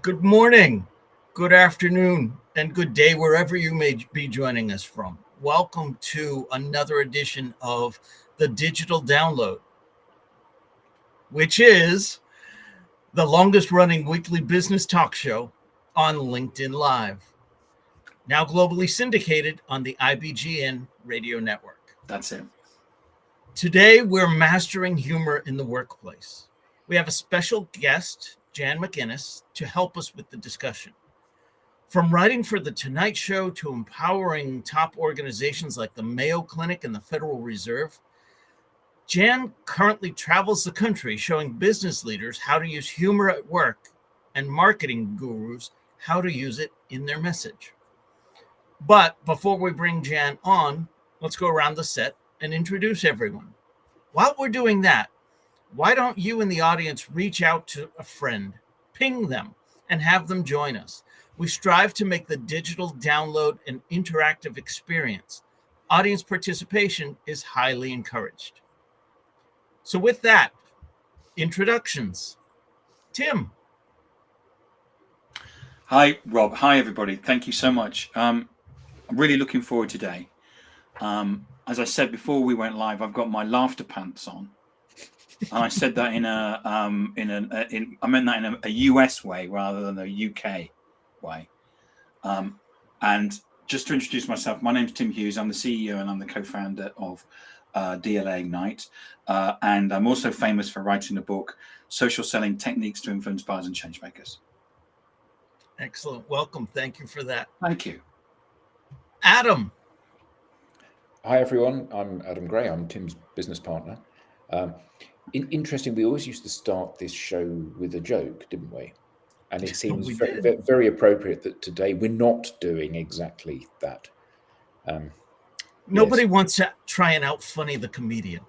Good morning, good afternoon, and good day, wherever you may be joining us from. Welcome to another edition of the Digital Download, which is the longest running weekly business talk show on LinkedIn Live, now globally syndicated on the IBGN radio network. That's it. Today, we're mastering humor in the workplace. We have a special guest, Jan McInnes, to help us with the discussion. From writing for The Tonight Show to empowering top organizations like the Mayo Clinic and the Federal Reserve, Jan currently travels the country showing business leaders how to use humor at work and marketing gurus how to use it in their message. But before we bring Jan on, let's go around the set and introduce everyone. While we're doing that, why don't you in the audience reach out to a friend, ping them, and have them join us? We strive to make the digital download an interactive experience. Audience participation is highly encouraged. So with that, introductions. Tim. Hi, Rob. Hi, everybody. Thank you so much. I'm really looking forward today. As I said before we went live, I've got my laughter pants on. And I said that I meant that in a US way rather than a UK way. And just to introduce myself, my name's Tim Hughes. I'm the CEO and I'm the co-founder of DLA Ignite. And I'm also famous for writing the book, Social Selling Techniques to Influence Buyers and Changemakers. Excellent. Welcome. Thank you for that. Thank you. Adam. Hi, everyone. I'm Adam Gray. I'm Tim's business partner. Interesting, we always used to start this show with a joke, didn't we? And it seems very appropriate that today we're not doing exactly that. Nobody wants to try and out-funny the comedian.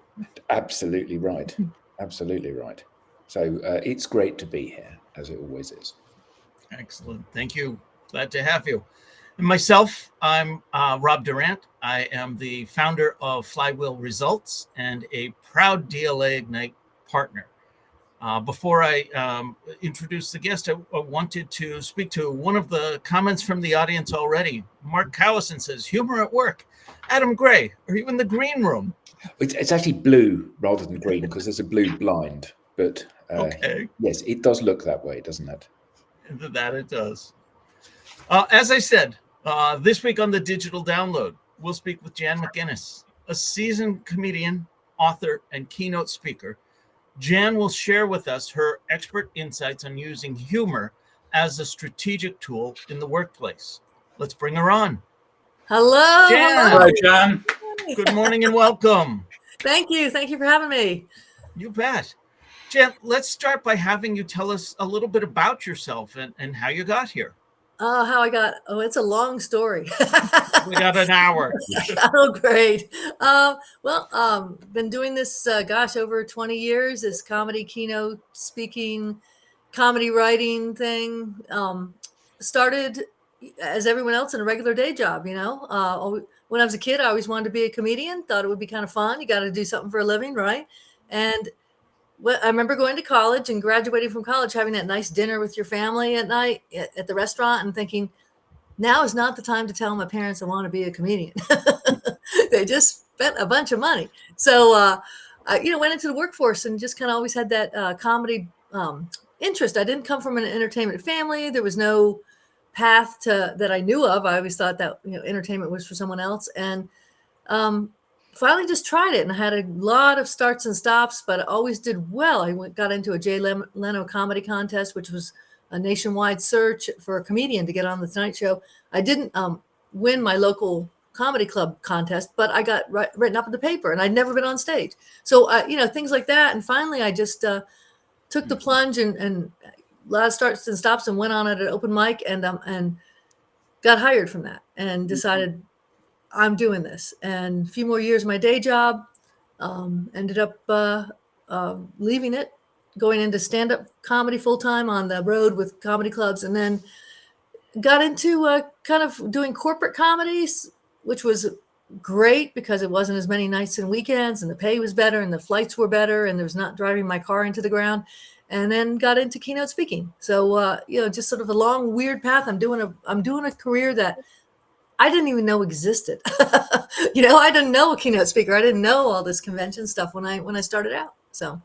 Absolutely right. Absolutely right. So it's great to be here, as it always is. Excellent. Thank you. Glad to have you. And myself, I'm Rob Durant. I am the founder of Flywheel Results and a proud DLA Ignite partner. Before I introduce the guest, I wanted to speak to one of the comments from the audience already. Mark Cowison says, humor at work. Adam Gray, are you in the green room? It's actually blue rather than green because there's a blue blind. But okay. Yes, it does look that way, doesn't it? That it does. As I said, this week on the Digital Download, we'll speak with Jan McInnes, a seasoned comedian, author, and keynote speaker. Jan will share with us her expert insights on using humor as a strategic tool in the workplace. Let's bring her on. Hello. Jan. Hello, Jan. Good morning and welcome. Thank you. Thank you for having me. You bet. Jan, let's start by having you tell us a little bit about yourself and how you got here. It's a long story. We got an hour. Oh, great. Been doing this, over 20 years, this comedy keynote speaking, comedy writing thing. Started as everyone else in a regular day job, when I was a kid, I always wanted to be a comedian, thought it would be kind of fun. You got to do something for a living, right? And I remember going to college and graduating from college, having that nice dinner with your family at night at the restaurant and thinking, now is not the time to tell my parents I want to be a comedian. They just spent a bunch of money. So, I went into the workforce and just kind of always had that comedy interest. I didn't come from an entertainment family. There was no path that I knew of. I always thought that, entertainment was for someone else. And finally just tried it, and I had a lot of starts and stops, but I always did well. I got into a Jay Leno comedy contest, which was a nationwide search for a comedian to get on the Tonight Show. I didn't win my local comedy club contest, but I got written up in the paper, and I'd never been on stage. So, things like that. And finally, I just took the plunge and a lot of starts and stops and went on at an open mic and got hired from that and decided I'm doing this. And a few more years of my day job, ended up leaving it, going into stand-up comedy full-time on the road with comedy clubs, and then got into kind of doing corporate comedies, which was great because it wasn't as many nights and weekends, and the pay was better, and the flights were better, and there was not driving my car into the ground. and then got into keynote speaking. So just sort of a long, weird path. I'm doing a career that I didn't even know existed. I didn't know a keynote speaker. I didn't know all this convention stuff when I started out. So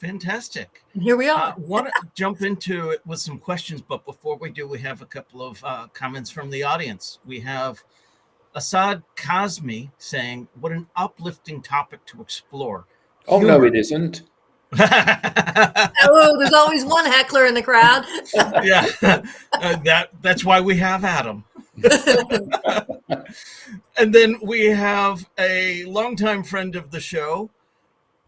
fantastic. and here we are. Want to jump into it with some questions, but before we do, we have a couple of comments from the audience. We have Asad Kazmi saying, "What an uplifting topic to explore." Oh, no, it isn't. Oh, there's always one heckler in the crowd. Yeah, that's why we have Adam. And then we have a longtime friend of the show,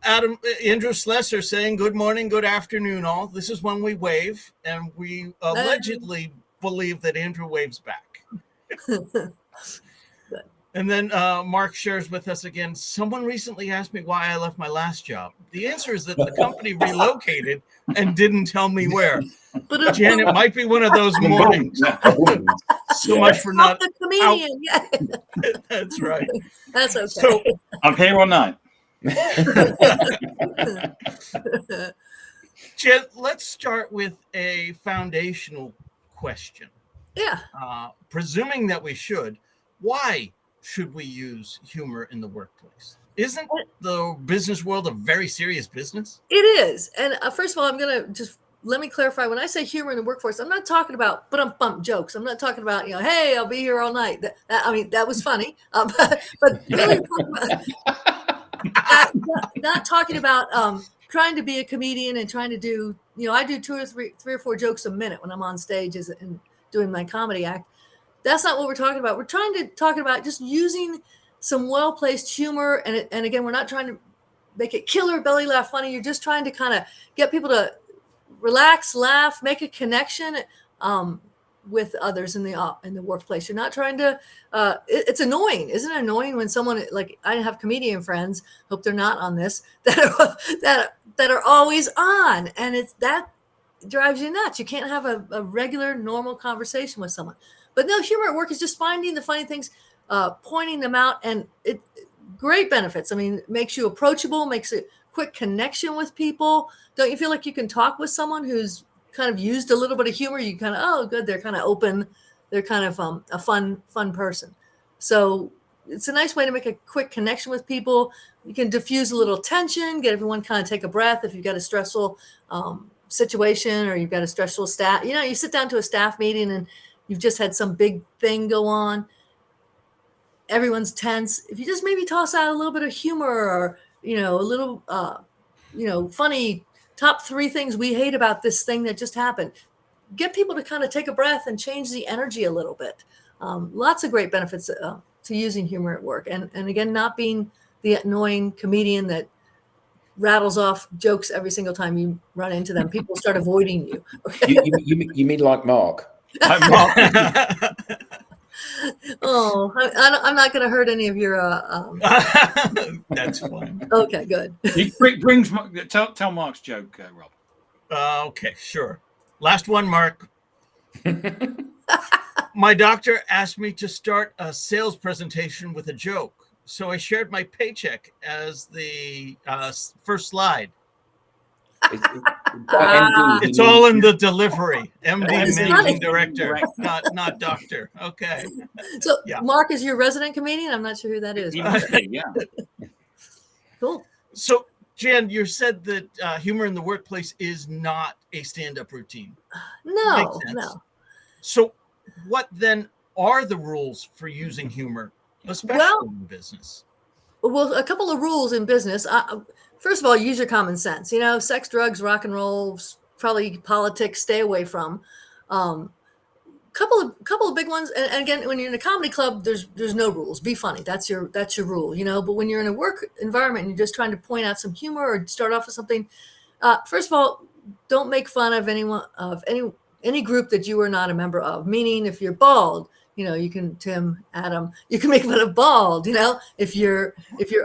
Andrew Slesser, saying, "Good morning, good afternoon, all." This is when we wave, and we allegedly believe that Andrew waves back. And then Mark shares with us again, "Someone recently asked me why I left my last job. The answer is that the company relocated and didn't tell me where." But Jan, it might be one of those mornings. So much for not the comedian. Yeah. That's right. That's okay. So I'm here all night. Jen, let's start with a foundational question. Yeah. Presuming that we should, why should we use humor in the workplace? Isn't the business world a very serious business? It is. And first of all, I'm going to just let me clarify. When I say humor in the workforce, I'm not talking about bump jokes. I'm not talking about, hey, I'll be here all night. That was funny. But really not talking about trying to be a comedian and trying to do, I do three or four jokes a minute when I'm on stage and doing my comedy act. That's not what we're talking about. We're trying to talk about just using some well-placed humor. And again, we're not trying to make it killer belly laugh funny. You're just trying to kind of get people to relax, laugh, make a connection with others in the workplace. You're not trying to. It's annoying, isn't it annoying when someone, like I have comedian friends, hope they're not on this, that are always on, and that drives you nuts. You can't have a regular, normal conversation with someone. But no, humor at work is just finding the funny things, pointing them out, and it great benefits. I mean, it makes you approachable, makes a quick connection with people. Don't you feel like you can talk with someone who's kind of used a little bit of humor? You kind of, oh, good, they're kind of open. They're kind of a fun person. So it's a nice way to make a quick connection with people. You can diffuse a little tension, get everyone kind of take a breath if you've got a stressful situation or you've got a stressful staff. You sit down to a staff meeting and you've just had some big thing go on. Everyone's tense. If you just maybe toss out a little bit of humor or, a little, funny top 3 things we hate about this thing that just happened, get people to kind of take a breath and change the energy a little bit. Lots of great benefits to using humor at work. And again, not being the annoying comedian that rattles off jokes every single time you run into them. People start avoiding you. Okay? You mean like Mark? I'm Mark. Oh, I'm not going to hurt any of your. That's fine. Okay, good. He brings. Tell Mark's joke, Rob. Okay, sure. Last one, Mark. My doctor asked me to start a sales presentation with a joke, so I shared my paycheck as the first slide. It's all in the delivery. MD, managing director, not doctor. Okay. So yeah. Mark is your resident comedian? I'm not sure who that is. Yeah. Cool. So Jan, you said that humor in the workplace is not a stand-up routine. No. So what then are the rules for using humor, especially in business? Well, a couple of rules in business. First of all, use your common sense. Sex, drugs, rock and roll, probably politics, stay away from. Couple of big ones. And again, when you're in a comedy club, there's no rules. Be funny. That's your rule. But when you're in a work environment and you're just trying to point out some humor or start off with something, first of all, don't make fun of anyone of any group that you are not a member of. Meaning, if you're bald, you can, Tim, Adam, you can make fun of bald. If you're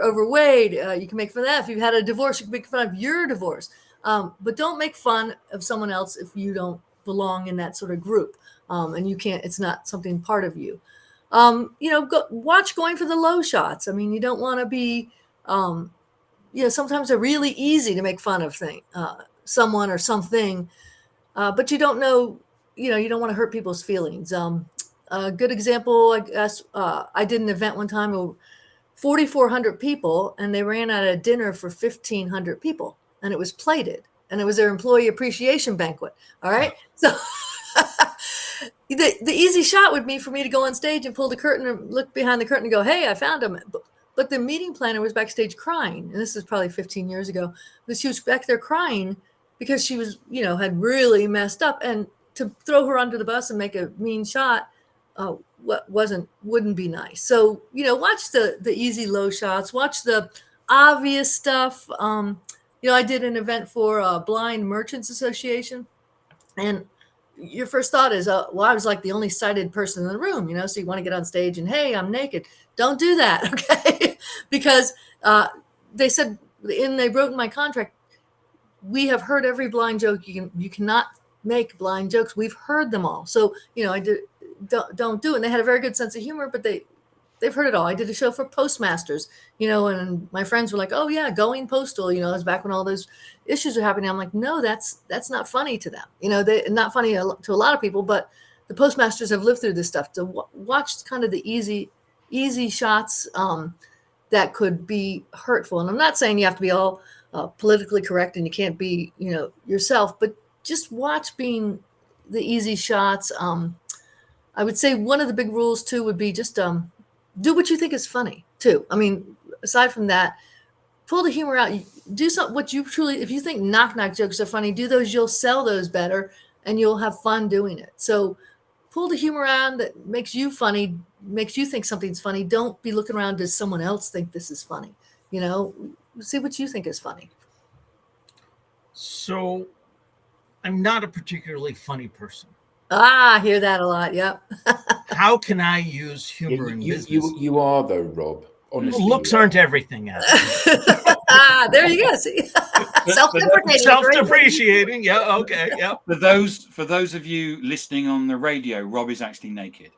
overweight, you can make fun of that. If you've had a divorce, you can make fun of your divorce. But don't make fun of someone else if you don't belong in that sort of group. And you can't, it's not something part of you. Watch going for the low shots. I mean, you don't want to be, sometimes they're really easy to make fun of someone or something, but you don't know, you don't want to hurt people's feelings. A good example, I guess, I did an event one time of 4,400 people, and they ran out of dinner for 1,500 people, and it was plated, and it was their employee appreciation banquet. All right. So the easy shot would be for me to go on stage and pull the curtain and look behind the curtain and go, hey, I found him. But the meeting planner was backstage crying. And this is probably 15 years ago. But she was back there crying because she was, had really messed up. And to throw her under the bus and make a mean shot wouldn't be nice. So, watch the easy low shots, watch the obvious stuff. I did an event for a Blind Merchants Association. And your first thought is, I was like the only sighted person in the room, so you want to get on stage and, hey, I'm naked. Don't do that, okay? Because they said, and they wrote in my contract, we have heard every blind joke. You cannot make blind jokes. We've heard them all. So, I don't do it. And they had a very good sense of humor, but they've heard it all. I did a show for postmasters, and my friends were like, oh yeah, going postal, it was back when all those issues were happening. I'm like, no, that's not funny to them. They not funny to a lot of people, but the postmasters have lived through this stuff. To watch kind of the easy shots that could be hurtful. And I'm not saying you have to be all politically correct and you can't be, yourself, but just watch being the easy shots. I would say one of the big rules too would be just do what you think is funny too. I mean, aside from that, pull the humor out. Do something what you truly, if you think knock jokes are funny, do those. You'll sell those better, and you'll have fun doing it. So, pull the humor out that makes you funny, makes you think something's funny. Don't be looking around, does someone else think this is funny? See what you think is funny. So, I'm not a particularly funny person. I hear that a lot. Yep. How can I use humor in business? You are though, Rob. Honestly, looks aren't everything. There you go. See? Self-depreciating. Yeah. Okay. Yeah. For those of you listening on the radio, Rob is actually naked.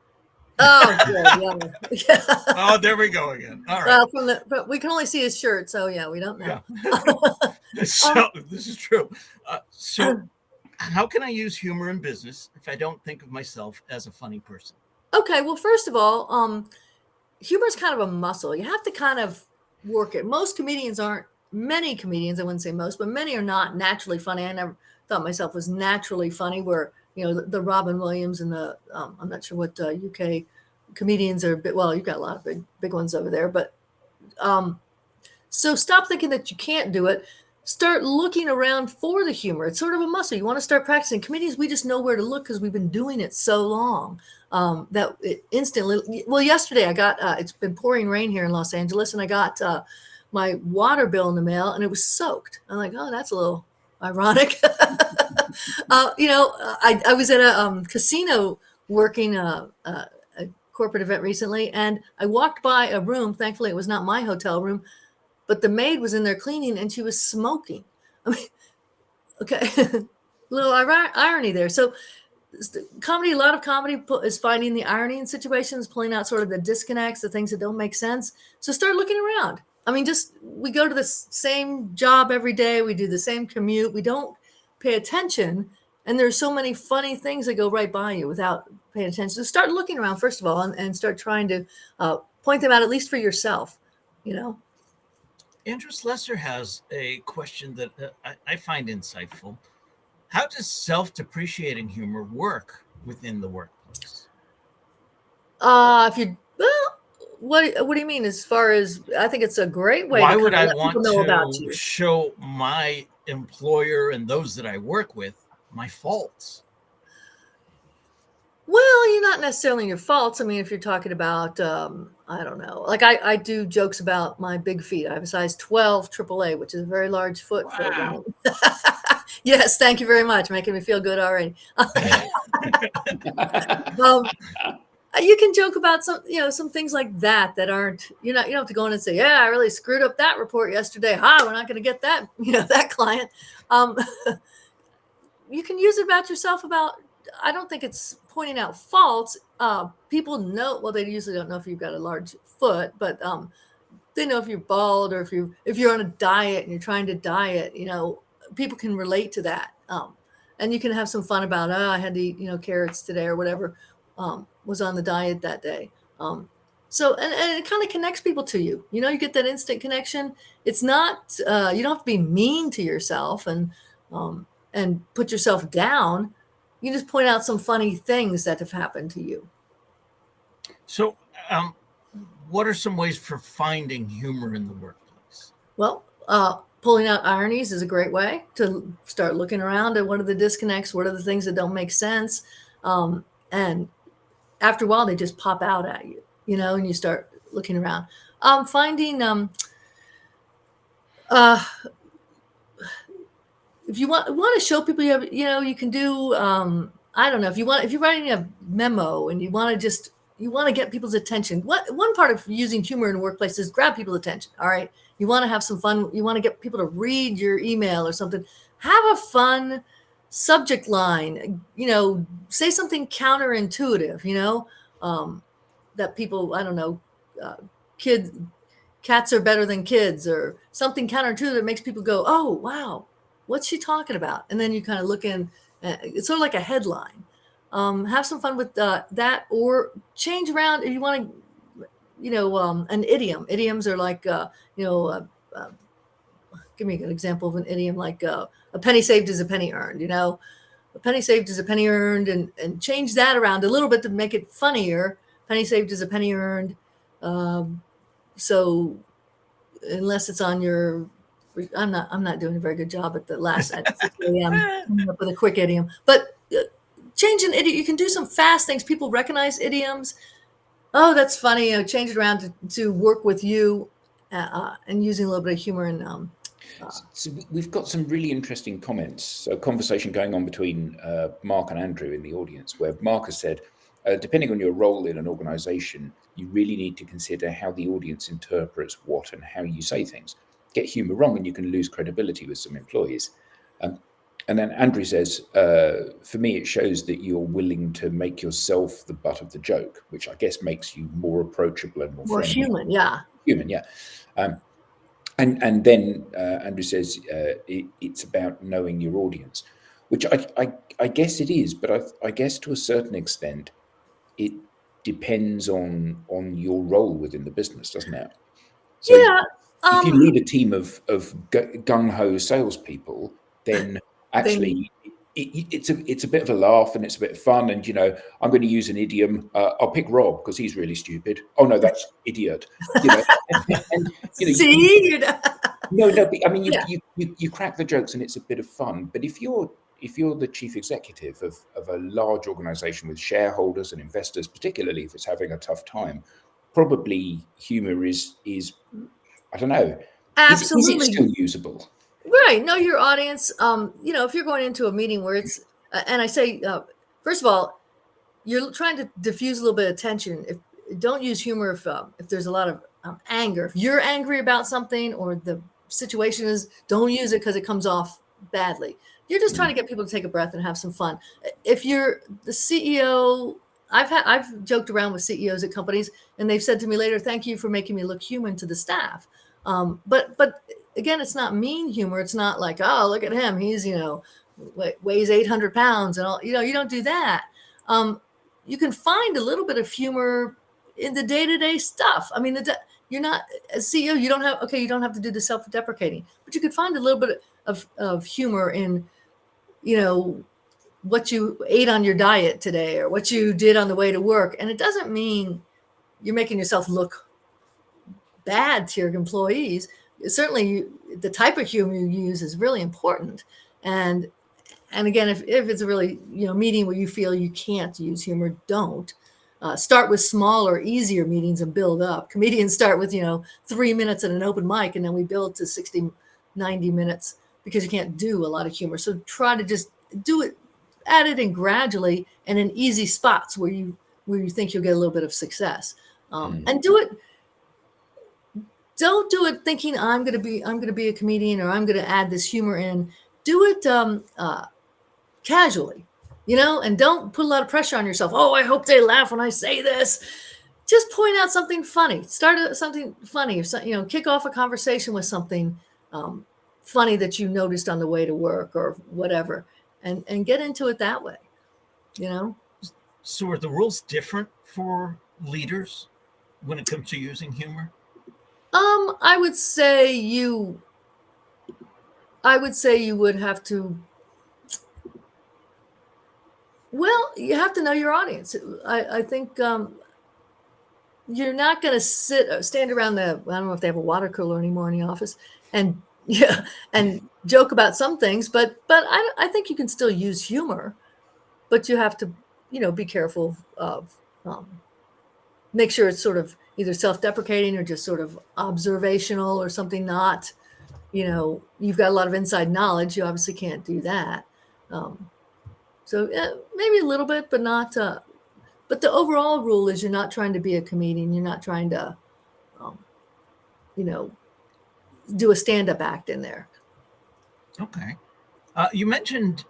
Oh, good. Yeah. Oh, there we go again. All right. Well, but we can only see his shirt, so yeah, we don't know. Yeah. So this is true. So, how can I use humor in business if I don't think of myself as a funny person? Okay. Well, first of all, humor is kind of a muscle. You have to kind of work it. Many comedians, I wouldn't say most, but many are not naturally funny. I never thought myself was naturally funny, where, the Robin Williams and the, I'm not sure what UK comedians are, you've got a lot of big ones over there, but so stop thinking that you can't do it. Start looking around for the humor. It's sort of a muscle. You want to start practicing. Comedians, we just know where to look because we've been doing it so long that it instantly. Well, yesterday I got, it's been pouring rain here in Los Angeles, and I got my water bill in the mail, and it was soaked. I'm like, oh, that's a little ironic. I was at a casino working a corporate event recently, and I walked by a room. Thankfully, it was not my hotel room, but the maid was in there cleaning, and she was smoking. I mean, okay, little irony there. So, comedy, a lot of comedy is finding the irony in situations, pulling out sort of the disconnects, the things that don't make sense. So, start looking around. I mean, we go to the same job every day. We do the same commute. We don't pay attention. And there's so many funny things that go right by you without paying attention. So start looking around, first of all, and start trying to point them out, at least for yourself, Andrew Slesser has a question that I find insightful. How does self-depreciating humor work within the workplace? What do you mean? As far as, I think it's a great way. Why would I want to show my employer and those that I work with my faults? Well, you're not necessarily your faults. I mean, if you're talking about, I don't know, like I do jokes about my big feet. I have a size 12 AAA, which is a very large foot. Wow. Yes, thank you very much. Making me feel good already. You can joke about some things like that aren't, you don't have to go in and say, yeah, I really screwed up that report yesterday. We're not going to get that, that client. You can use it about yourself I don't think it's pointing out faults. People know, well, they usually don't know if you've got a large foot, but they know if you're bald or if you're on a diet and you're trying to diet, people can relate to that. And you can have some fun about, I had to eat, carrots today or whatever was on the diet that day. So, and it kind of connects people to you. You get that instant connection. It's not, you don't have to be mean to yourself and put yourself down. You just point out some funny things that have happened to you. So, what are some ways for finding humor in the workplace? Well, pulling out ironies is a great way to start looking around at what are the disconnects, what are the things that don't make sense. And after a while, they just pop out at you, and you start looking around. Finding, if you want to show people you have, you can do, I don't know, if you're writing a memo and you want to get people's attention. One part of using humor in a workplace is grab people's attention. All right. You want to have some fun. You want to get people to read your email or something. Have a fun subject line, say something counterintuitive, that people, I don't know, cats are better than kids or something counterintuitive that makes people go, oh, wow, what's she talking about? And then you kind of look in, it's sort of like a headline. Have some fun with that, or change around if you want to, an idiom. Idioms are like, give me an example of an idiom, like a penny saved is a penny earned, a penny saved is a penny earned, and change that around a little bit to make it funnier. Penny saved is a penny earned. So unless it's on your, I'm not doing a very good job at the last at 6 a.m. coming up with a quick idiom, but change an idiom. You can do some fast things. People recognize idioms. Oh, that's funny. Change it around to work with you, and using a little bit of humor. And so we've got some really interesting comments. A conversation going on between Mark and Andrew in the audience, where Mark has said, depending on your role in an organization, you really need to consider how the audience interprets what and how you say things. Get humor wrong and you can lose credibility with some employees. And then Andrew says, for me, it shows that you're willing to make yourself the butt of the joke, which I guess makes you more approachable and more friendly. Human, yeah. Human, yeah. And then Andrew says it's about knowing your audience, which I guess it is, but I guess to a certain extent, it depends on your role within the business, doesn't it? So yeah. If you lead a team of gung-ho salespeople, then actually it's a bit of a laugh and it's a bit of fun. And I'm going to use an idiom. I'll pick Rob because he's really stupid. Oh no, that's idiot. See, no. But, I mean, you crack the jokes and it's a bit of fun. But if you're the chief executive of a large organization with shareholders and investors, particularly if it's having a tough time, probably humor is I don't know. Absolutely. Is it still usable? Right. Know your audience. If you're going into a meeting where it's, and I say, first of all, you're trying to diffuse a little bit of tension. Don't use humor if there's a lot of anger. If you're angry about something or the situation is, don't use it because it comes off badly. You're just trying to get people to take a breath and have some fun. If you're the CEO, I've joked around with CEOs at companies, and they've said to me later, "Thank you for making me look human to the staff." But again, it's not mean humor. It's not like, oh, look at him. He's, weighs 800 pounds and all, you don't do that. You can find a little bit of humor in the day-to-day stuff. I mean, you're not a CEO. You don't have to do the self-deprecating, but you could find a little bit of humor in, what you ate on your diet today or what you did on the way to work. And it doesn't mean you're making yourself look bad to your employees. Certainly the type of humor you use is really important. And again, if it's a really, meeting where you feel you can't use humor, don't. Start with smaller, easier meetings and build up. Comedians start with, 3 minutes at an open mic, and then we build to 60, 90 minutes because you can't do a lot of humor. So try to just do it, add it in gradually and in easy spots where you think you'll get a little bit of success. And do it. Don't do it thinking I'm going to be a comedian or I'm going to add this humor in. Do it casually, and don't put a lot of pressure on yourself. Oh, I hope they laugh when I say this. Just point out something funny. Start something funny, or kick off a conversation with something funny that you noticed on the way to work or whatever, and get into it that way, you know? So are the rules different for leaders when it comes to using humor? I would say you would have to, well, you have to know your audience. I think you're not going to stand around I don't know if they have a water cooler anymore in the office, and and joke about some things, but I think you can still use humor, but you have to, be careful of, make sure it's sort of either self-deprecating or just sort of observational or something. Not, you've got a lot of inside knowledge. You obviously can't do that. So maybe a little bit, but not. But the overall rule is you're not trying to be a comedian. You're not trying to, do a stand-up act in there. Okay. You mentioned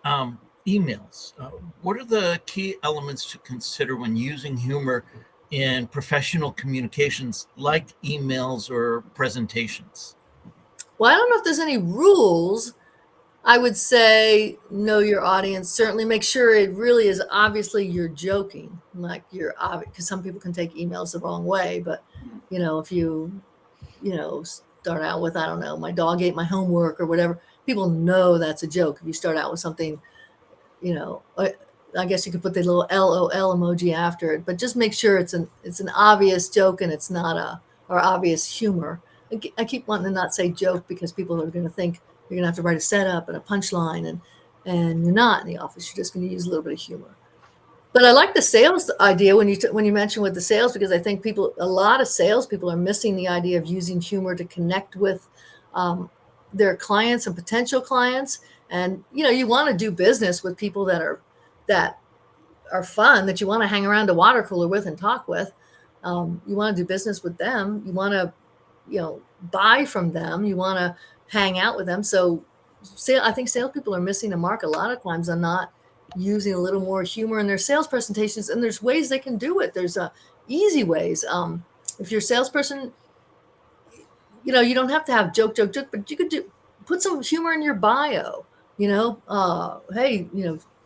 emails. What are the key elements to consider when using humor in professional communications like emails or presentations? Well, I don't know if there's any rules. I would say know your audience. Certainly make sure it really is obviously you're joking, like you're obvious, because some people can take emails the wrong way. But, if you, start out with, I don't know, my dog ate my homework or whatever, people know that's a joke. If you start out with something, I guess you could put the little LOL emoji after it, but just make sure it's an obvious joke and it's not or obvious humor. I keep wanting to not say joke because people are going to think you're going to have to write a setup and a punchline, and you're not in the office. You're just going to use a little bit of humor. But I like the sales idea when you mention with the sales, because I think a lot of salespeople are missing the idea of using humor to connect with their clients and potential clients. And you want to do business with people that are fun, that you want to hang around a water cooler with and talk with. You want to do business with them. You want to buy from them. You want to hang out with them. So I think salespeople are missing the mark a lot of times on not using a little more humor in their sales presentations. And there's ways they can do it. There's easy ways. If you're a salesperson, you don't have to have joke, but you could put some humor in your bio. Hey,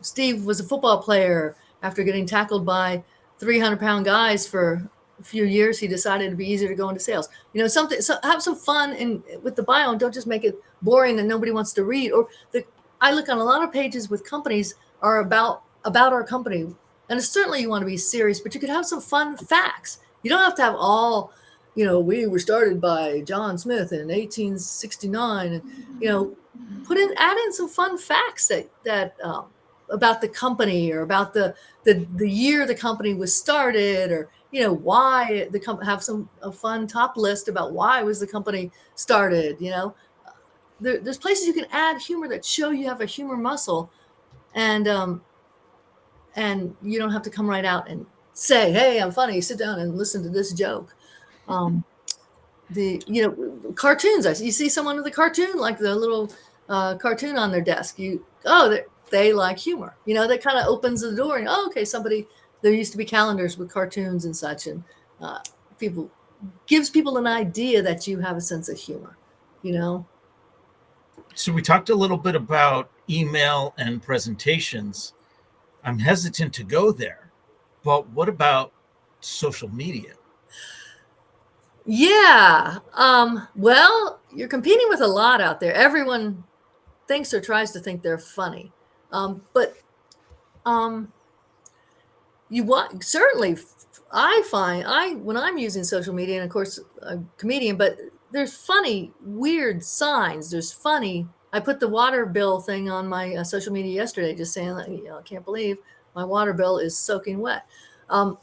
Steve was a football player. After getting tackled by 300-pound guys for a few years, he decided it'd be easier to go into sales. Something. So have some fun with the bio, and don't just make it boring and nobody wants to read. I look on a lot of pages with companies are about our company, and certainly you want to be serious, but you could have some fun facts. You don't have to have all. We were started by John Smith in 1869, and add in some fun facts that about the company, or about the year the company was started, or why the company. Have a fun top list about why was the company started. There's places you can add humor that show you have a humor muscle, and you don't have to come right out and say, "Hey, I'm funny. Sit down and listen to this joke." Cartoons. You see someone with a cartoon, like the little cartoon on their desk. They like humor. That kind of opens the door. And okay, there used to be calendars with cartoons and such, and gives people an idea that you have a sense of humor. So we talked a little bit about email and presentations. I'm hesitant to go there, but what about social media? Yeah. Well, you're competing with a lot out there. Everyone thinks or tries to think they're funny. But you want, certainly, I find when I'm using social media, and of course I'm a comedian, but there's funny, weird signs. I put the water bill thing on my social media yesterday, just saying that, I can't believe my water bill is soaking wet. So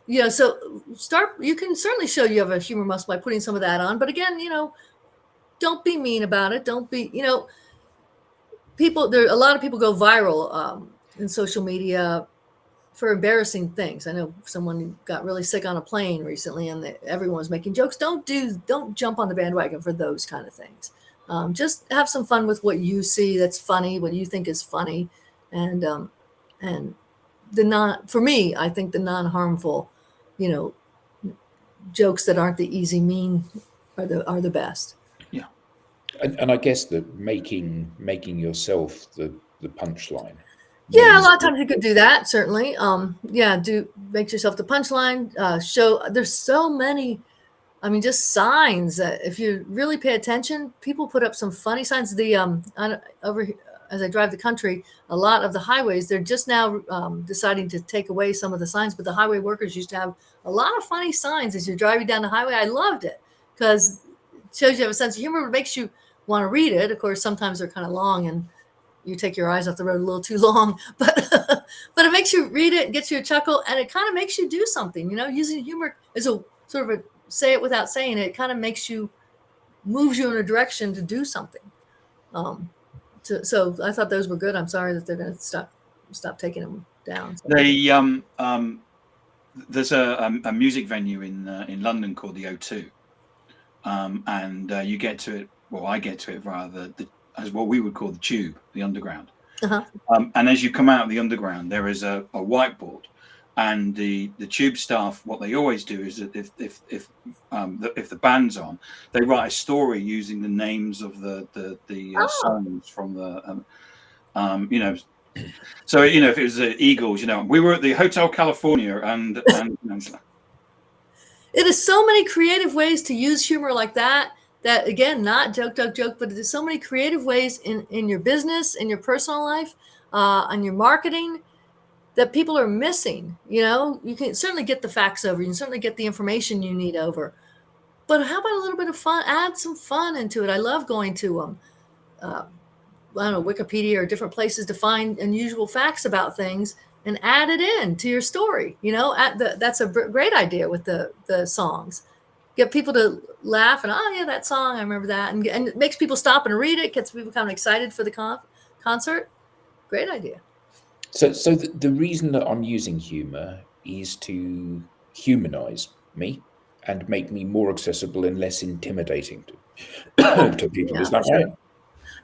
you can certainly show you have a humor muscle by putting some of that on. But again, don't be mean about it. Don't be, a lot of people go viral in social media for embarrassing things. I know someone got really sick on a plane recently, and everyone was making jokes. Don't jump on the bandwagon for those kind of things. Just have some fun with what you see that's funny, what you think is funny, and for me, I think the non-harmful, jokes that aren't the easy mean are the best. Yeah. And I guess that making yourself the punchline. Yeah, a lot of times you could do that, certainly. Yeah, make yourself the punchline. Show there's so many. I mean, just signs that if you really pay attention, people put up some funny signs. Over here, as I drive the country, a lot of the highways, they're just now deciding to take away some of the signs, but the highway workers used to have a lot of funny signs as you're driving down the highway. I loved it because it shows you have a sense of humor. It makes you want to read it. Of course, sometimes they're kind of long and you take your eyes off the road a little too long, but it makes you read it, gets you a chuckle, and it kind of makes you do something. Using humor is a sort of a say it without saying it. It kind of moves you in a direction to do something. So I thought those were good. I'm sorry that they're going to stop taking them down. So. There's a music venue in London called the O2, and you get to it. Well, I get to it via as what we would call the tube, the underground. Uh-huh. And as you come out of the underground, there is a whiteboard, and the tube staff, what they always do is that if the band's on, they write a story using the names of the songs from the So if it was the Eagles, we were at the Hotel California, and it is so many creative ways to use humor like that. That again, not joke, but there's so many creative ways in your business, in your personal life, on your marketing that people are missing. You can certainly get the facts over, you can certainly get the information you need over, but how about a little bit of fun? Add some fun into it. I love going to I don't know, Wikipedia or different places to find unusual facts about things and add it in to your story. That's a great idea with the songs. Get people to laugh and, oh yeah, that song, I remember that. And it makes people stop and read it, gets people kind of excited for the concert. Great idea. So the reason that I'm using humor is to humanize me and make me more accessible and less intimidating to people. Yeah, is that sure. right?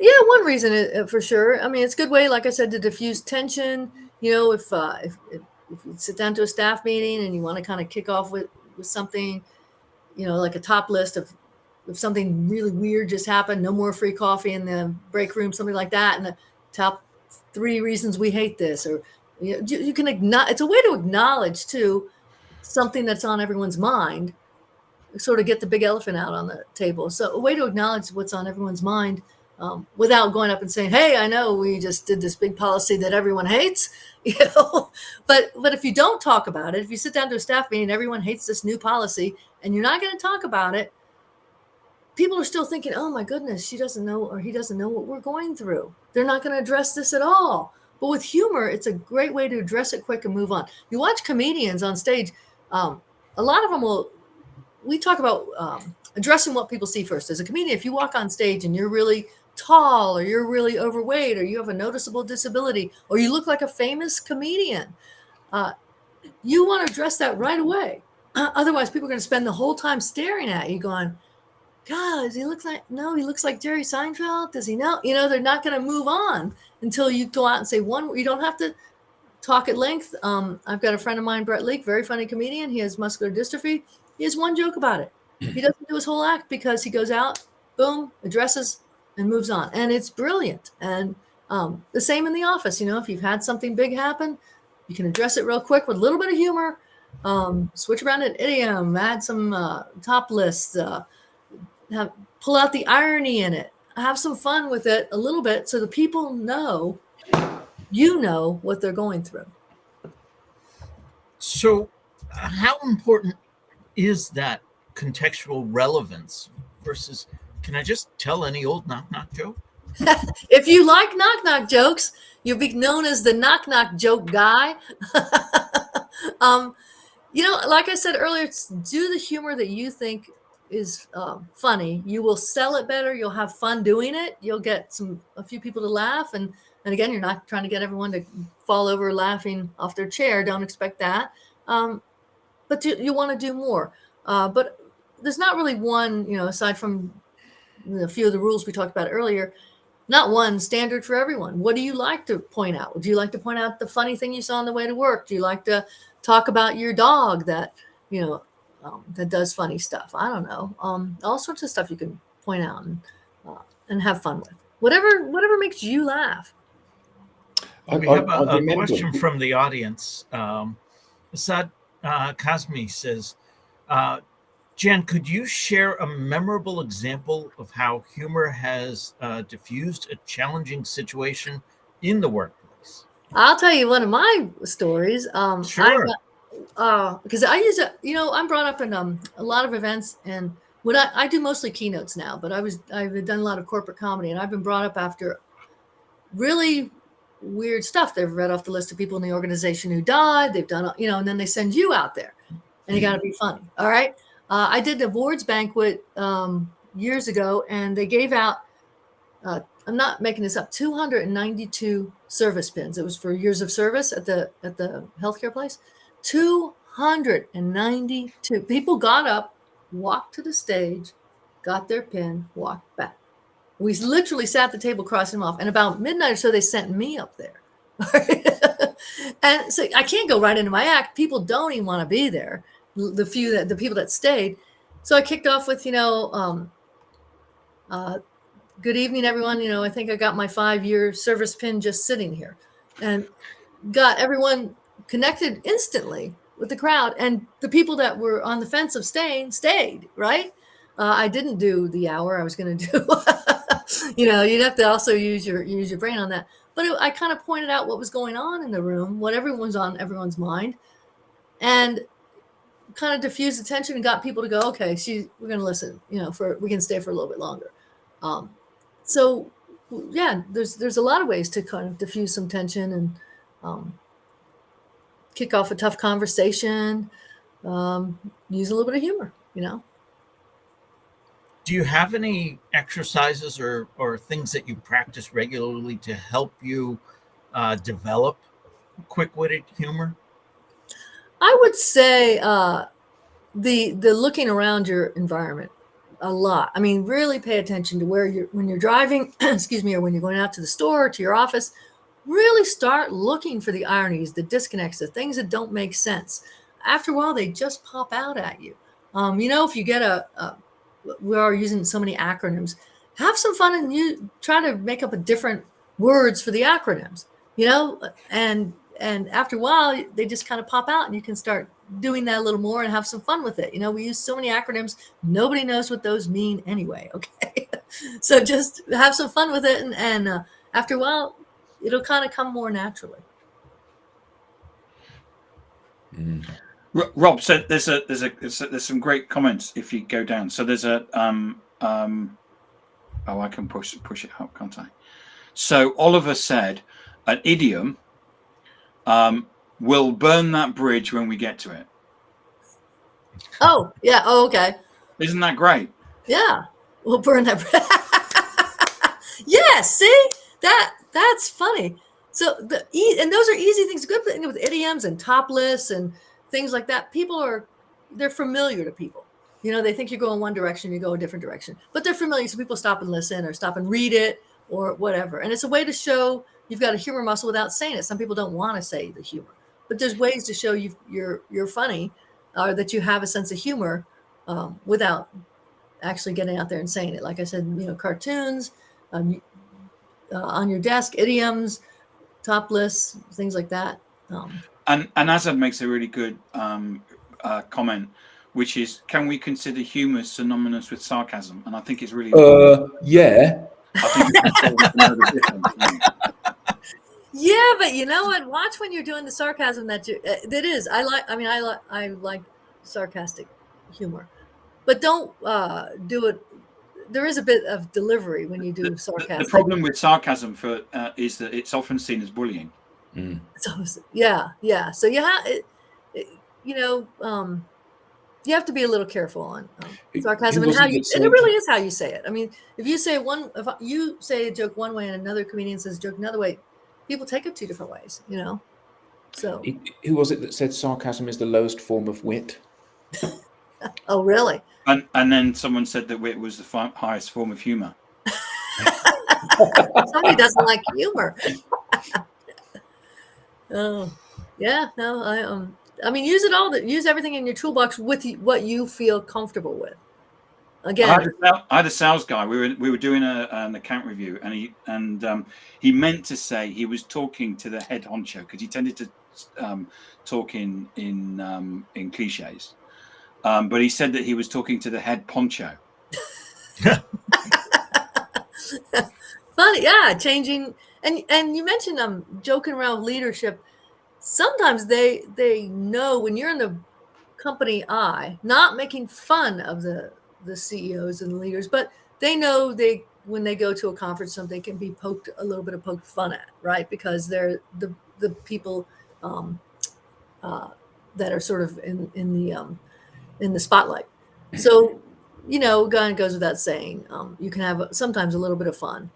Yeah, one reason for sure. I mean, it's a good way, like I said, to diffuse tension. If you sit down to a staff meeting and you want to kind of kick off with something, like a top list of if something really weird just happened, no more free coffee in the break room, something like that, and the top 3 reasons we hate this, or you can acknowledge. It's a way to acknowledge too something that's on everyone's mind. Sort of get the big elephant out on the table. So a way to acknowledge what's on everyone's mind without going up and saying, "Hey, I know we just did this big policy that everyone hates," But if you don't talk about it, if you sit down to a staff meeting, everyone hates this new policy, and you're not going to talk about it, people are still thinking, "Oh my goodness, she doesn't know or he doesn't know what we're going through." They're not going to address this at all. But with humor, it's a great way to address it quick and move on. You watch comedians on stage; a lot of them will. We talk about addressing what people see first. As a comedian, if you walk on stage and you're really tall, or you're really overweight, or you have a noticeable disability, or you look like a famous comedian, you want to address that right away. Otherwise, people are going to spend the whole time staring at you going, "God, does he look like, no, he looks like Jerry Seinfeld. Does he know?" They're not going to move on until you go out and say one. You don't have to talk at length. I've got a friend of mine, Brett Leake, very funny comedian. He has muscular dystrophy. He has one joke about it. He doesn't do his whole act because he goes out, boom, addresses, and moves on. And it's brilliant. And the same in the office. If you've had something big happen, you can address it real quick with a little bit of humor, switch around an idiom, add some top lists, pull out the irony in it, have some fun with it a little bit so the people know what they're going through. So how important is that contextual relevance versus, can I just tell any old knock-knock joke? If you like knock-knock jokes, you'll be known as the knock-knock joke guy. Like I said earlier, do the humor that you think is funny. You will sell it better. You'll have fun doing it. You'll get a few people to laugh. And again, you're not trying to get everyone to fall over laughing off their chair. Don't expect that. But you want to do more. But there's not really one, aside from a few of the rules we talked about earlier, not one standard for everyone. What do you like to point out? Do you like to point out the funny thing you saw on the way to work? Do you like to talk about your dog that, that does funny stuff? I don't know. All sorts of stuff you can point out. And and have fun with. Whatever makes you laugh. We have a question from the audience. Asad Kazmi says, Jan, could you share a memorable example of how humor has diffused a challenging situation in the workplace? I'll tell you one of my stories. Sure. Because I use it, I'm brought up in a lot of events, and what I do mostly keynotes now, but I've done a lot of corporate comedy, and I've been brought up after really weird stuff. They've read off the list of people in the organization who died. They've done, and then they send you out there, and you got to be funny. All right. I did an awards banquet years ago, and they gave out, I'm not making this up, 292 service pins. It was for years of service at the healthcare place. 292 people got up, walked to the stage, got their pin, walked back. We literally sat at the table, crossing them off, and about midnight or so, they sent me up there. And so I can't go right into my act. People don't even want to be there. The people that stayed. So I kicked off with, good evening, everyone. I think I got my 5-year service pin just sitting here, and got everyone connected instantly with the crowd. And the people that were on the fence of staying stayed, right? I didn't do the hour I was going to do. You'd have to also use your brain on that. But I kind of pointed out what was going on in the room, what everyone's on everyone's mind, and kind of diffused the tension and got people to go, okay, we're going to listen, we can stay for a little bit longer. So yeah, there's a lot of ways to kind of diffuse some tension and kick off a tough conversation, use a little bit of humor, Do you have any exercises or things that you practice regularly to help you develop quick-witted humor? I would say the looking around your environment a lot. I mean, really pay attention to when you're driving, excuse me, or when you're going out to the store, to your office. Really start looking for the ironies, the disconnects, the things that don't make sense. After a while, they just pop out at you. If you get we are using so many acronyms, have some fun and you try to make up a different words for the acronyms, and after a while, they just kind of pop out, and you can start doing that a little more and have some fun with it. We use so many acronyms, nobody knows what those mean anyway. Okay. So just have some fun with it. And after a while, it'll kind of come more naturally. Rob said there's some great comments if you go down. So there's I can push it up, can't I? So Oliver said an idiom, we'll burn that bridge when we get to it. Oh, yeah. Oh, okay. Isn't that great? Yeah. We'll burn that bridge. Yeah, see? That's funny. So and those are easy things. Good thing with idioms and top lists and things like that. They're familiar to people. They think you go in one direction, you go a different direction, but they're familiar. So people stop and listen or stop and read it or whatever. And it's a way to show you've got a humor muscle without saying it. Some people don't want to say the humor, but there's ways to show you're funny or that you have a sense of humor without actually getting out there and saying it. Like I said, cartoons, on your desk, idioms, top lists, things like that. And Azad makes a really good comment, which is, can we consider humor synonymous with sarcasm? And I think it's really yeah. I think it's know the difference. Yeah, but you know what? Watch when you're doing the sarcasm that is. I like sarcastic humor, but don't do it. There is a bit of delivery when you do sarcasm. The problem with sarcasm is that it's often seen as bullying. Mm. So, yeah. So you have, you have to be a little careful on sarcasm and how and it really is how you say it. I mean, if you say a joke one way and another comedian says a joke another way, people take it 2 different ways. So who was it that said sarcasm is the lowest form of wit? Oh, really? And then someone said that wit was the highest form of humor. Somebody doesn't like humor. Oh, yeah. No, I mean, use it all. Use everything in your toolbox with what you feel comfortable with. again. I had a sales guy. We were doing an account review, and he meant to say he was talking to the head honcho because he tended to talk in cliches, but he said that he was talking to the head poncho. Funny, yeah, changing. And you mentioned joking around with leadership. Sometimes they know when you're in the company eye, not making fun of the CEOs and the leaders, but they know when they go to a conference, something can be poked fun at, right? Because they're the people that are sort of in the spotlight. So, kind of goes without saying, you can have sometimes a little bit of fun.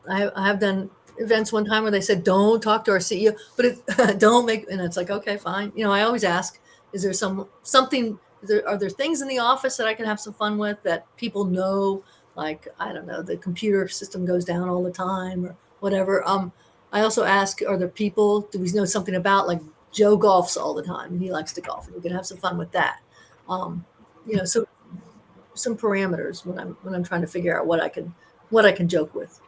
I have done events one time where they said, don't talk to our CEO, but don't make, and it's like, okay, fine. I always ask, is there something, are there things in the office that I can have some fun with that people know? Like, I don't know, the computer system goes down all the time or whatever. I also ask, are there people, do we know something about, like Joe golfs all the time. He likes to golf and we can have some fun with that. So some parameters when I'm trying to figure out what I can joke with.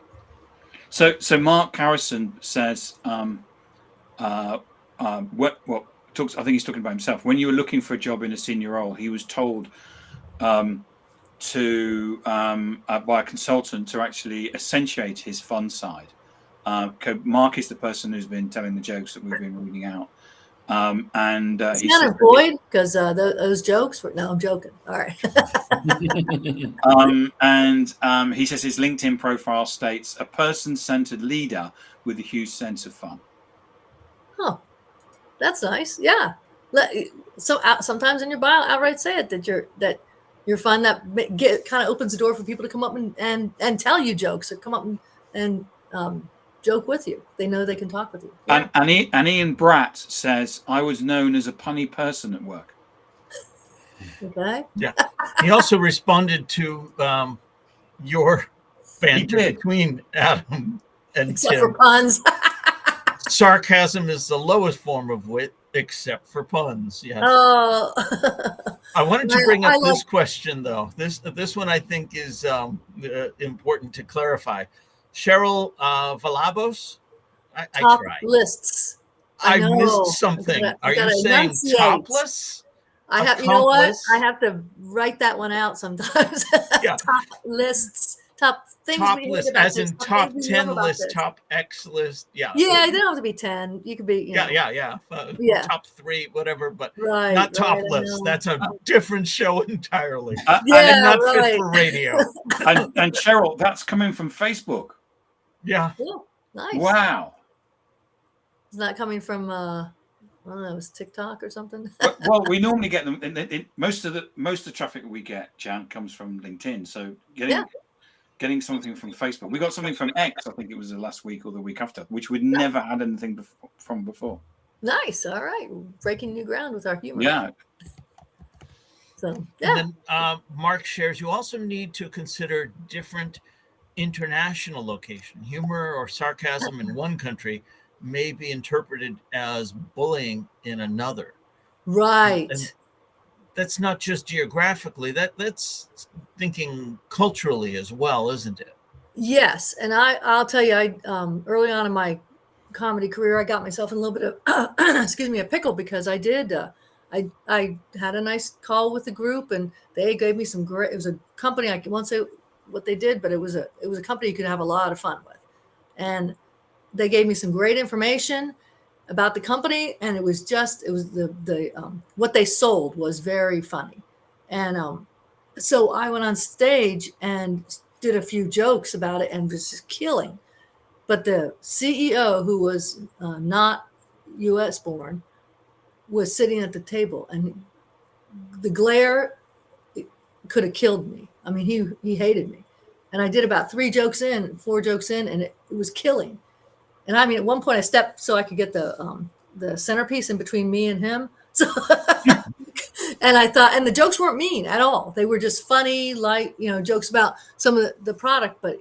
So Mark Harrison says, what talks. I think he's talking about himself. When you were looking for a job in a senior role, he was told by a consultant to actually accentuate his fun side. Mark is the person who's been telling the jokes that we've been reading out. He's not employed because those jokes were. No, I'm joking. All right. He says his LinkedIn profile states a person-centered leader with a huge sense of fun. Oh, that's nice. Yeah. So sometimes in your bio, outright say it that you're fun. That kind of opens the door for people to come up and tell you jokes or come up and joke with you. They know they can talk with you. Yeah. And Ian Bratt says, I was known as a punny person at work. Okay. Yeah. He also responded to your banter between Adam and except Tim. for puns. Sarcasm is the lowest form of wit, except for puns. Yes. Oh. I wanted to bring up this question, though. This one I think is important to clarify. Cheryl Villalobos, I tried. Lists. I missed something. Are you saying topless? I have, you know what? I have to write that one out sometimes. Yeah. Top lists, top things. Top list, as in top 10 list, top X list. Yeah. Yeah, they don't have to be 10. You could be. Yeah. Top 3, whatever, but not top list. That's a different show entirely. I did not fit for radio. And Cheryl, that's coming from Facebook. Yeah. Nice. Wow. Is that coming from I don't know, it's TikTok or something? Well, we normally get them. Most of the traffic we get, Jan, comes from LinkedIn. So getting something from Facebook. We got something from X. I think it was the last week or the week after, which we'd never had anything from before. Nice. All right, breaking new ground with our humor. Yeah. So yeah. And then Mark shares, you also need to consider different international location. Humor or sarcasm in one country may be interpreted as bullying in another. Right. And that's not just geographically, that's thinking culturally as well, isn't it? Yes. And I'll tell you, early on in my comedy career, I got myself in a little bit of a pickle because I did I had a nice call with the group and they gave me some great, it was a company, I won't say what they did, but it was a company you could have a lot of fun with. And they gave me some great information about the company, and it was the what they sold was very funny. And so I went on stage and did a few jokes about it and was just killing. But the CEO, who was not US born, was sitting at the table, and the glare could have killed me. I mean, he hated me. And I did about 4 jokes in, and it was killing. And I mean, at one point I stepped so I could get the centerpiece in between me and him. So, and I thought, and the jokes weren't mean at all. They were just funny, like, jokes about some of the product. But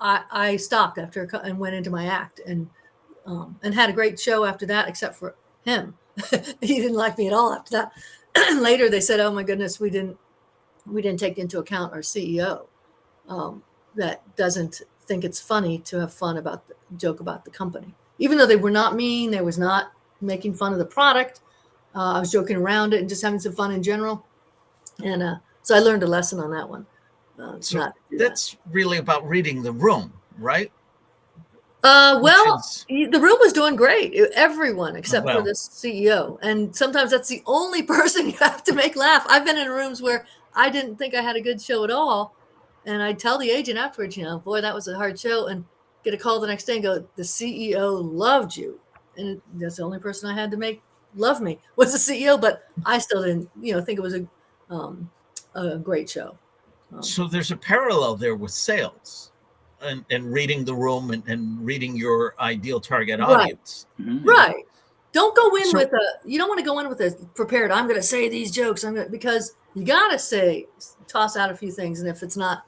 I stopped after and went into my act and had a great show after that, except for him. He didn't like me at all after that. Later they said, oh my goodness, we didn't we didn't take into account our CEO, that doesn't think it's funny to have fun about the joke about the company, even though they were not mean. They was not making fun of the product. I was joking around it and just having some fun in general. And so I learned a lesson on that one. So that's really about reading the room, right? Well, the room was doing great. Everyone except for the CEO. And sometimes that's the only person you have to make laugh. I've been in rooms where I didn't think I had a good show at all. And I tell the agent afterwards, boy, that was a hard show. And get a call the next day and go, the CEO loved you. And that's the only person I had to make love me was the CEO. But I still didn't, think it was a great show. So there's a parallel there with sales and reading the room and reading your ideal target audience. Right. Don't go in you don't want to go in with a prepared, I'm going to say these jokes. Because you got to toss out a few things. And if it's not,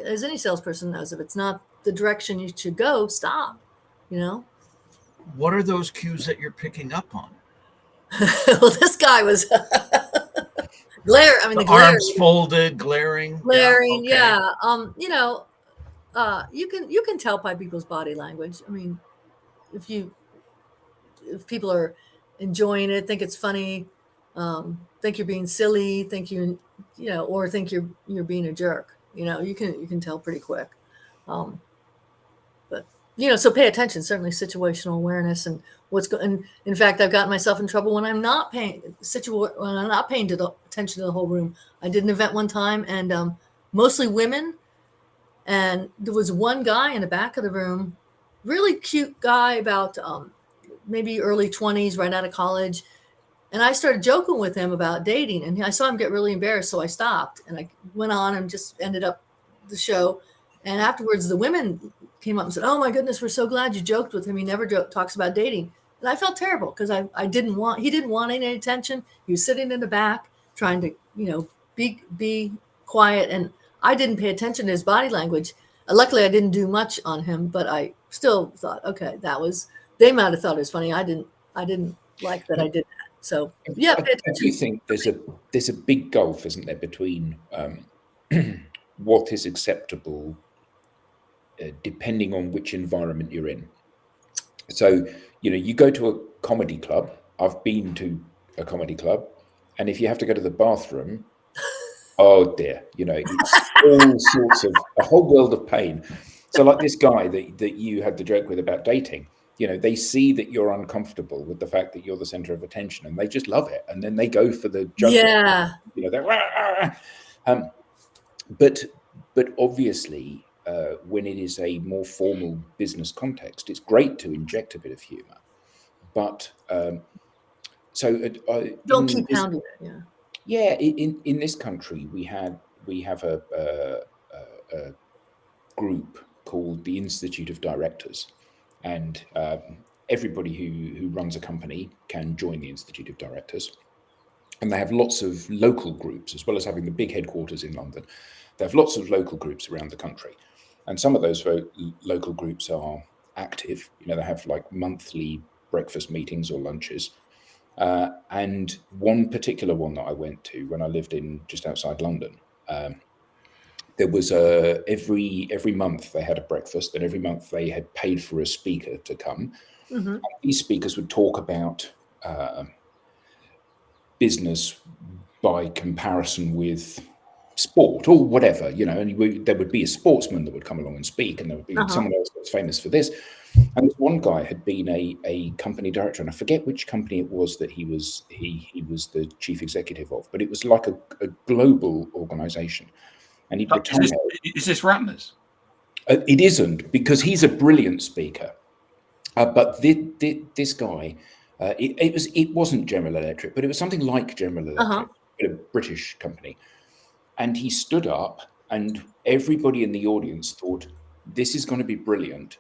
as any salesperson knows, if it's not the direction you should go, stop, What are those cues that you're picking up on? Well, this guy was the arms folded, glaring. Yeah. You can tell by people's body language. I mean, if people are enjoying it, think it's funny, think you're being silly, think or think you're being a jerk, you can tell pretty quick. But so pay attention. Certainly situational awareness and what's going. In fact, I've gotten myself in trouble when I'm not paying attention to the whole room. I did an event one time, and mostly women, and there was one guy in the back of the room, really cute guy, about maybe early 20s, right out of college. And I started joking with him about dating, and I saw him get really embarrassed, so I stopped and I went on and just ended up the show. And afterwards, the women came up and said, "Oh my goodness, we're so glad you joked with him. He never talks about dating." And I felt terrible because he didn't want any attention. He was sitting in the back trying to, be quiet, and I didn't pay attention to his body language. Luckily, I didn't do much on him, but I still thought, okay, they might have thought it was funny. I didn't like that I did that. So yeah, I do think there's a big gulf, isn't there, between what is acceptable depending on which environment you're in. So, you go to a comedy club. I've been to a comedy club, and if you have to go to the bathroom, oh dear, it's all sorts of a whole world of pain. So like this guy that you had the joke with about dating, they see that you're uncomfortable with the fact that you're the center of attention, and they just love it. And then they go for the joke. Yeah. But obviously, when it is a more formal business context, it's great to inject a bit of humor. But don't keep pounding it. Yeah. Yeah. In this country, we have a group called the Institute of Directors, and everybody who runs a company can join the Institute of Directors. And they have lots of local groups, as well as having the big headquarters in London. They have lots of local groups around the country. And some of those local groups are active. They have like monthly breakfast meetings or lunches. And one particular one that I went to when I lived in just outside London, there was every month they had a breakfast, and every month they had paid for a speaker to come. Mm-hmm. These speakers would talk about business by comparison with sport or whatever, and there would be a sportsman that would come along and speak, and there would be someone else that's famous for this. And this one guy had been a company director, and I forget which company it was that he was the chief executive of, but it was like a global organization. And he'd retired. Is this Ratner's? It isn't, because he's a brilliant speaker. But this guy, it wasn't General Electric, but it was something like General Electric, a British company. And he stood up, and everybody in the audience thought, this is going to be brilliant,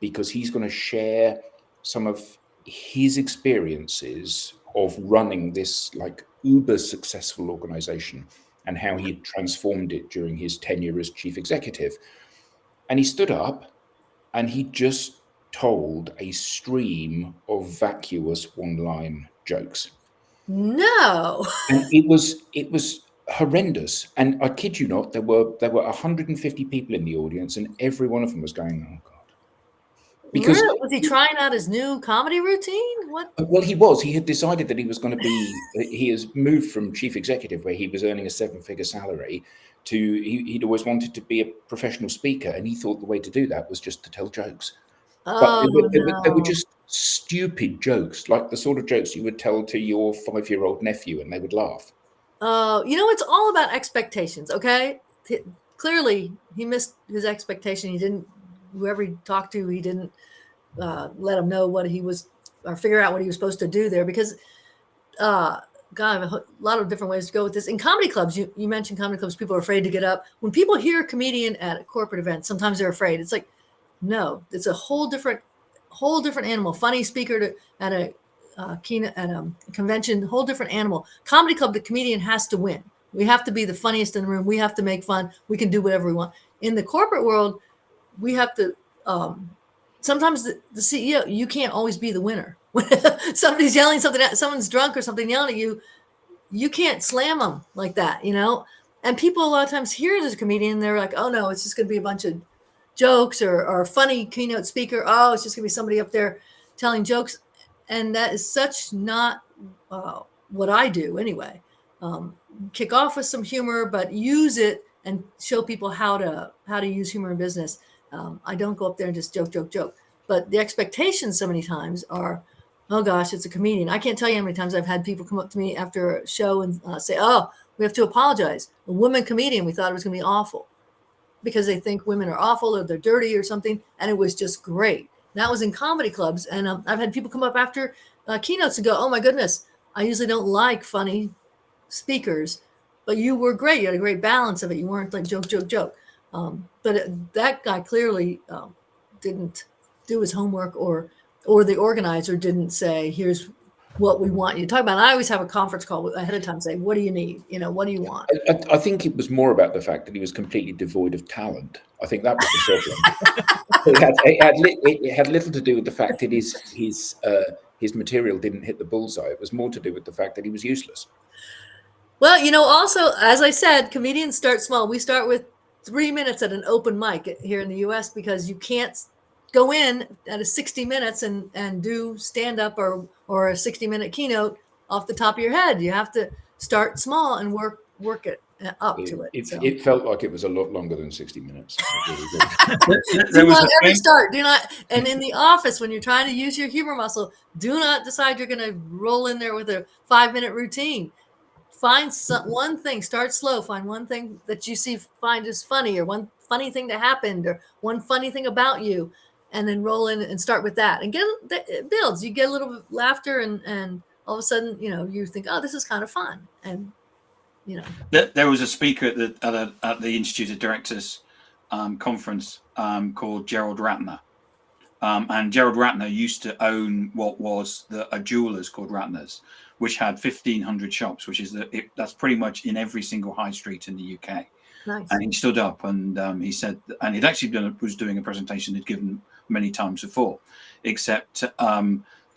because he's going to share some of his experiences of running this like uber successful organization and how he had transformed it during his tenure as chief executive. And he stood up and he just told a stream of vacuous one-line jokes. No. And it was horrendous. And I kid you not, there were 150 people in the audience, and every one of them was going, "Oh God." Because really? Was he trying out his new comedy routine? What? well, he had decided that he was going to be. He has moved from chief executive, where he was earning a 7-figure salary, to he'd always wanted to be a professional speaker, and he thought the way to do that was just to tell jokes. But Oh they were no. just stupid jokes, like the sort of jokes you would tell to your 5-year-old nephew, and they would laugh. It's all about expectations. Okay, clearly he missed his expectation. He didn't. Whoever he talked to, he didn't let him know what he was, or figure out what he was supposed to do there. Because, God, a lot of different ways to go with this. In comedy clubs, you mentioned comedy clubs. People are afraid to get up. When people hear a comedian at a corporate event, sometimes they're afraid. It's like, no, it's a whole different animal. Funny speaker at a keynote at a convention, whole different animal. Comedy club, the comedian has to win. We have to be the funniest in the room. We have to make fun. We can do whatever we want. In the corporate world, we have to. Sometimes the CEO, you can't always be the winner. When somebody's yelling something at, someone's drunk or something yelling at you, you can't slam them like that, And people a lot of times hear it as a comedian, they're like, "Oh no, it's just going to be a bunch of jokes or a funny keynote speaker. Oh, it's just going to be somebody up there telling jokes," and that is such not what I do anyway. Kick off with some humor, but use it and show people how to use humor in business. I don't go up there and just joke. But the expectations so many times are, "Oh gosh, it's a comedian." I can't tell you how many times I've had people come up to me after a show and say, "Oh, we have to apologize. A woman comedian, we thought it was going to be awful," because they think women are awful or they're dirty or something. And it was just great. That was in comedy clubs. And I've had people come up after keynotes and go, "Oh my goodness, I usually don't like funny speakers, but you were great. You had a great balance of it. You weren't like joke. But that guy clearly didn't do his homework, or the organizer didn't say, "Here's what we want you to talk about." And I always have a conference call ahead of time, say, "What do you need? What do you want?" I think it was more about the fact that he was completely devoid of talent. I think that was the problem. It had little to do with the fact that his material didn't hit the bullseye. It was more to do with the fact that he was useless. Well, also, as I said, comedians start small. We start with 3 minutes at an open mic here in the US, because you can't go in at a 60 minutes and do stand-up or a 60-minute keynote off the top of your head. You have to start small and work it up to it. It felt like it was a lot longer than 60 minutes. Do not ever start. Do not. And in the office, when you're trying to use your humor muscle, do not decide you're going to roll in there with a 5-minute routine. Find one thing, start slow. Find one thing that you find is funny, or one funny thing that happened, or one funny thing about you, and then roll in and start with that. And it builds. You get a little bit of laughter, and all of a sudden, you think, "Oh, this is kind of fun." And there was a speaker at the Institute of Directors conference called Gerald Ratner. And Gerald Ratner used to own what was a jeweler's called Ratner's, which had 1,500 shops, which is that's pretty much in every single high street in the UK. Nice. And he stood up and he said, and he'd actually was doing a presentation he'd given many times before, except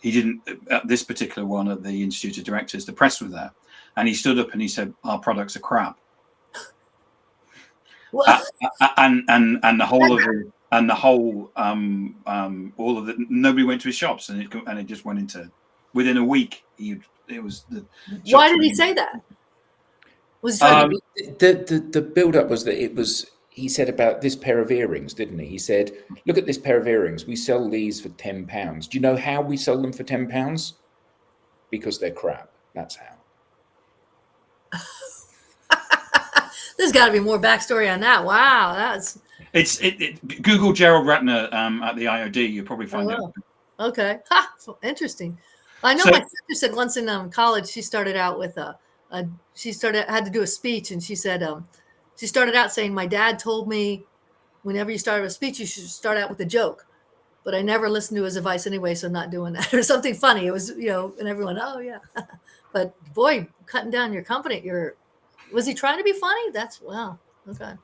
he didn't, at this particular one at the Institute of Directors, the press were there. And he stood up and he said, "Our products are crap." And the whole of it. And the whole, all of it, nobody went to his shops, and it just went into, within a week. It was the. Why did he say that? Was the build-up was that it was. He said about this pair of earrings, didn't he? He said, "Look at this pair of earrings. We sell these for £10. Do you know how we sell them for £10? Because they're crap. That's how." There's got to be more backstory on that. Wow, that's. Google Gerald Ratner at the IOD. You'll probably find out. Okay, interesting. I know my sister said once in college she started out with had to do a speech, and she said she started out saying, "My dad told me whenever you start a speech, you should start out with a joke, but I never listened to his advice anyway, so I'm not doing that," or something funny. It was and everyone, "Oh yeah," but boy, cutting down your company. Was he trying to be funny? That's wow. Okay.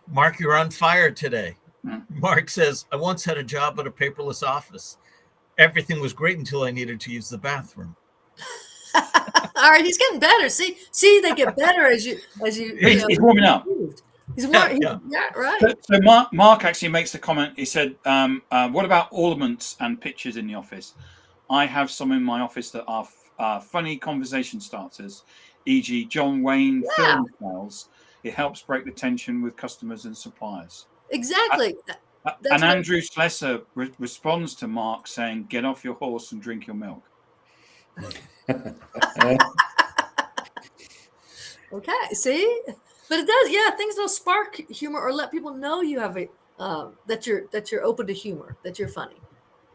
Mark, you're on fire today. Mark says, "I once had a job at a paperless office. Everything was great until I needed to use the bathroom." All All right, he's getting better. See, they get better as you He's warming up. He's more, Yeah. yeah, right. So Mark actually makes the comment. He said, "What about ornaments and pictures in the office? I have some in my office that are funny conversation starters, e.g., John Wayne film styles. It helps break the tension with customers and suppliers." Exactly. And Andrew Slesser responds to Mark saying, "Get off your horse and drink your milk." Okay, see, but it does. Yeah, things will spark humor or let people know you have a that you're open to humor, that you're funny.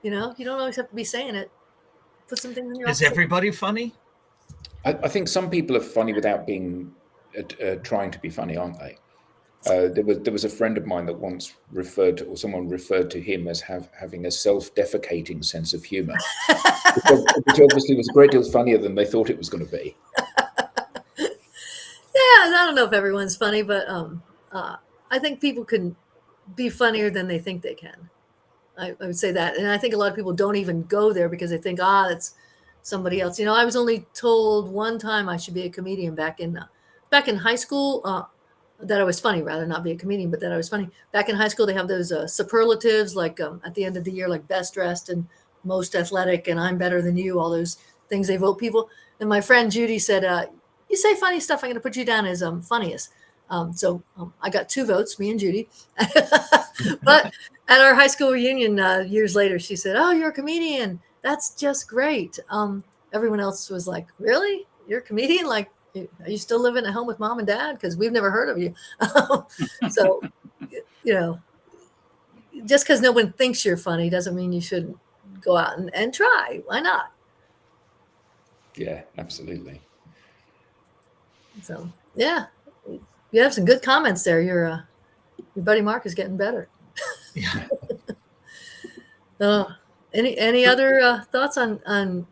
You know, you don't always have to be saying it. Put some things in your. Is everybody funny? I think some people are funny without being trying to be funny, aren't they? There was a friend of mine that once someone referred to him as having a self-defecating sense of humor, which obviously was a great deal funnier than they thought it was going to be. Yeah, I don't know if everyone's funny, but I think people can be funnier than they think they can. I would say that, and I think a lot of people don't even go there because they think, that's somebody else. You know, I was only told one time I should be a comedian back in high school. That I was funny, rather not be a comedian, but that I was funny. Back in high school, they have those superlatives, like at the end of the year, like best dressed and most athletic, and I'm better than you. All those things they vote people. And my friend Judy said, "You say funny stuff. I'm going to put you down as funniest." So I got 2 votes, me and Judy. But at our high school reunion years later, she said, "Oh, you're a comedian. That's just great." Everyone else was like, "Really? You're a comedian? Like, are you still living at home with mom and dad? Because we've never heard of you." So, you know, just because no one thinks you're funny doesn't mean you shouldn't go out and try. Why not? Yeah, absolutely. So, yeah, you have some good comments there. Your buddy Mark is getting better. Yeah. Any other thoughts on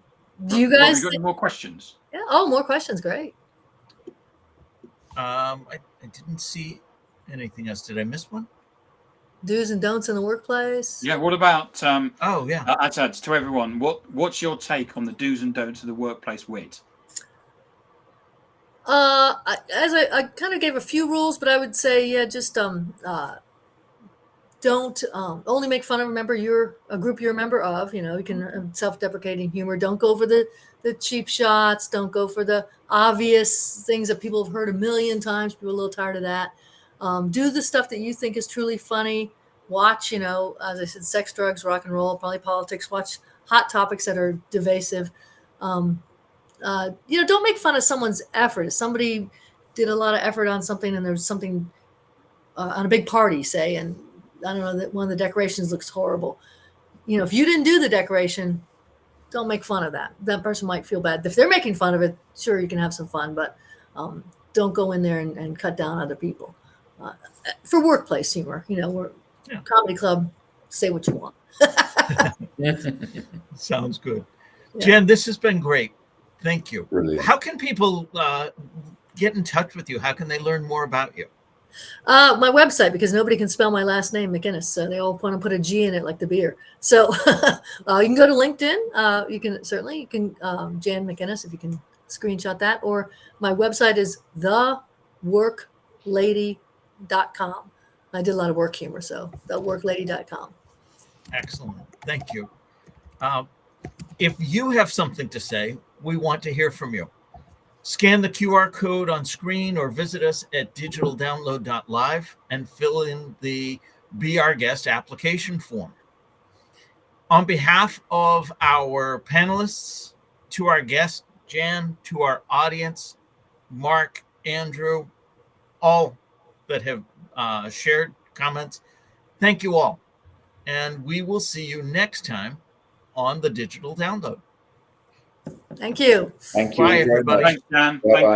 do you guys? Have you got any more questions? Yeah. Oh, more questions. Great. I didn't see anything else. Did I miss one? Do's and don'ts in the workplace. Yeah. What about? Oh, yeah. Adds to everyone. What's your take on the do's and don'ts of the workplace wit? I kind of gave a few rules, but I would say, yeah, just don't only make fun of a group you're a member of. You know, you can self-deprecating humor. Don't go for the cheap shots. Don't go for the obvious things that people have heard a million times. People are a little tired of that. Do the stuff that you think is truly funny. Watch, you know, as I said, sex, drugs, rock and roll, probably politics. Watch hot topics that are divisive. You know, don't make fun of someone's effort. If somebody did a lot of effort on something and there's something on a big party, say, and I don't know, that one of the decorations looks horrible. You know, if you didn't do the decoration, don't make fun of that. That person might feel bad. If they're making fun of it, sure, you can have some fun, but don't go in there and cut down other people. For workplace humor, you know, we're comedy club, say what you want. Sounds good. Yeah. Jen, this has been great. Thank you. Brilliant. How can people get in touch with you? How can they learn more about you? My website, because nobody can spell my last name, McInnes. So they all want to put a G in it like the beer. So you can go to LinkedIn. You can Jan McInnes, if you can screenshot that. Or my website is theworklady.com. I did a lot of work humor, so theworklady.com. Excellent. Thank you. If you have something to say, we want to hear from you. Scan the QR code on screen or visit us at digitaldownload.live and fill in the Be Our Guest application form. On behalf of our panelists, to our guest, Jan, to our audience, Mark, Andrew, all that have shared comments, thank you all. And we will see you next time on the Digital Download. Thank you. Thank you. Bye, everybody. Thanks, Dan. Bye-bye. Thank you.